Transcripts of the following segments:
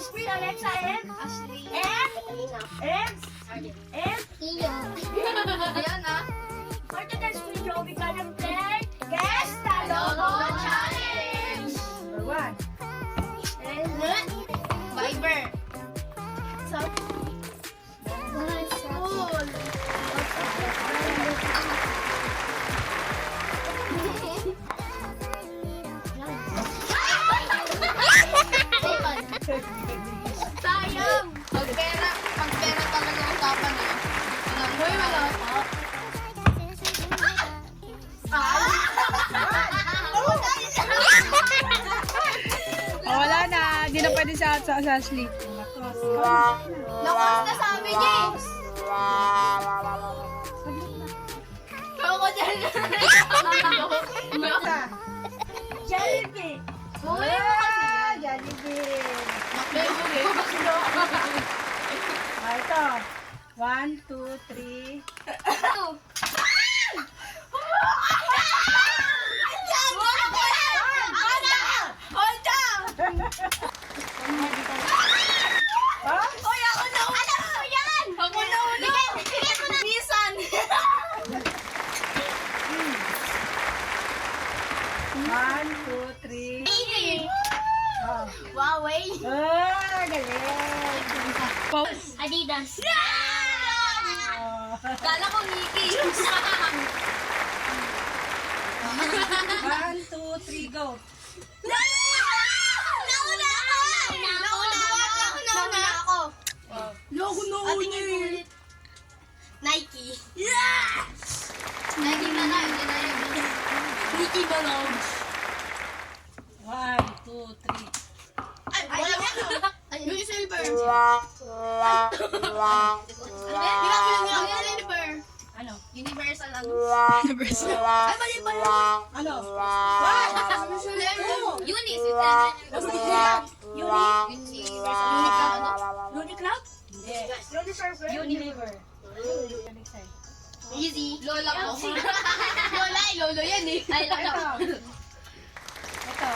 Spring, Alexa, and Ashley. and Ayan ah. for today's video, we're gonna play Guess the Logo Challenge. Number 1. Viber. So, cool. Sayang. Pag pera talaga usapan eh. Hoy, wala pa. Oh, wala na. Hindi na pwede sa Ashley. Lakas na sabi niya eh. Ako dyan. Jollibee. Huli mo kasi yan. Jollibee. Makbebo Ah, ito. 1, 2, 3. Ah? Hoy, ako na una! Alam mo yan! Ako na una! Bigay ko na! Nissan! 1, 2, 3. Oh. Huawei! Ah, galing. Adidas! Oh. Kala ko Mickey! 1, 2, 3, go. Nauna ako! Nauna ako! Nauna ulit. Nike. Nike na lang, hindi na yun. Nike na lang. 1, 2, 3. Ay, wala mo. Yung silver. Silver. Ano? Universal ano? Universal. Ay, mali pala. Ano? Uniqlo? Hindi. Unilever. Easy. Lola ko. Lola, ay lolo yan eh. Ay, lola ko. Ito.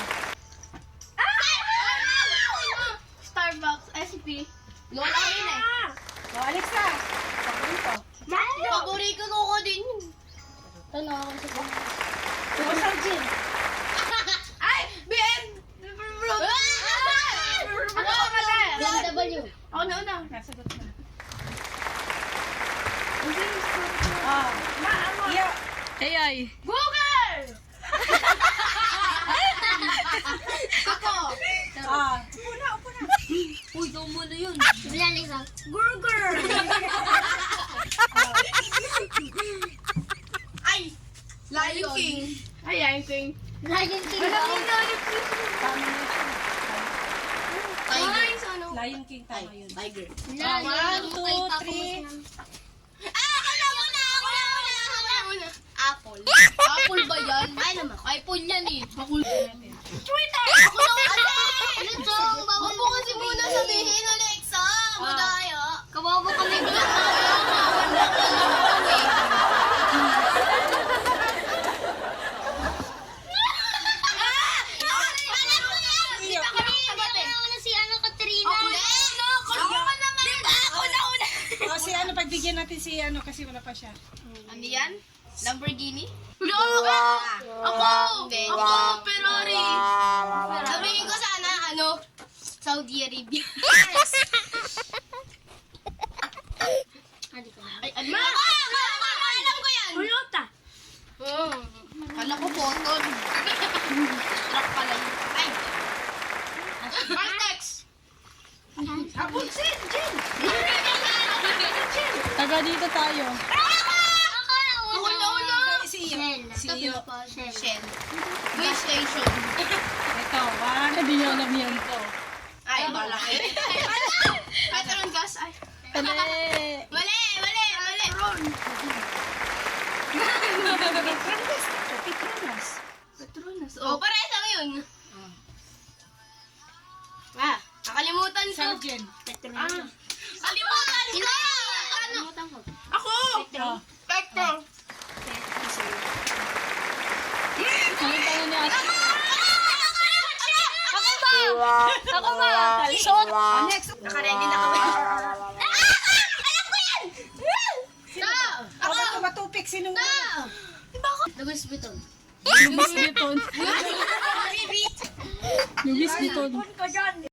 Starbucks, SP. Lola ko yun eh. Oh, Alexa. Paborito. Paborito ko din yun. Ito na ako sa Osal Gin. Ay! BM! Ako ka na! BMW. Ako na una. Nasagot na. Oh. Iyo. AI. Google! Ako! Ah. Uy, daw mo na yun. Bilan isa. Burger. Ay! Lion King. Ay, Lion King. Lion King. Tama na siya. Tiger. Lion King, tama yun. Tiger. 1, 2, 3. Ako na una! Apple. Apple ba yan? Ay naman. iPhone yan eh. Twitter! Ako na una! Lechong! Huwag mo kasi muna sabihin, Alexa! Madaya! Kawawa kami doon. Oh, si ano, pagbigyan natin si ano kasi wala pa siya. Ano yan? Lamborghini? Ako! Ferrari! Sabihin ko sana, Saudi Arabia. Ay, ano? Alam ko yan! Toyota. Kala ko botol. Truck pala yun. Ay! Partex! Abunsin, Jin. Taga dito tayo. Ako na una! Si Iyo. Si Iyo. Shell. Gas station. Ito, 1. Hindi niyo alam yan. Ay, bala kayo. Petron gas. Ay. Kale. Mali! Petronas. Petronas. Oh, parehas lang yun. Nakalimutan ko. Sargent. Petronas. Kalimutan ko! Ano? Ako! Oh. Spectrum. Nakita niyo ni Ate. Ako ba? Ako ba? Kalsot. Next. Nakaready na kami. Alam ko yan! Sino? Ako ba matupik? Sinong Lugos Biton. Lubis biton. Bibit. Lubis biton. Ka dyan.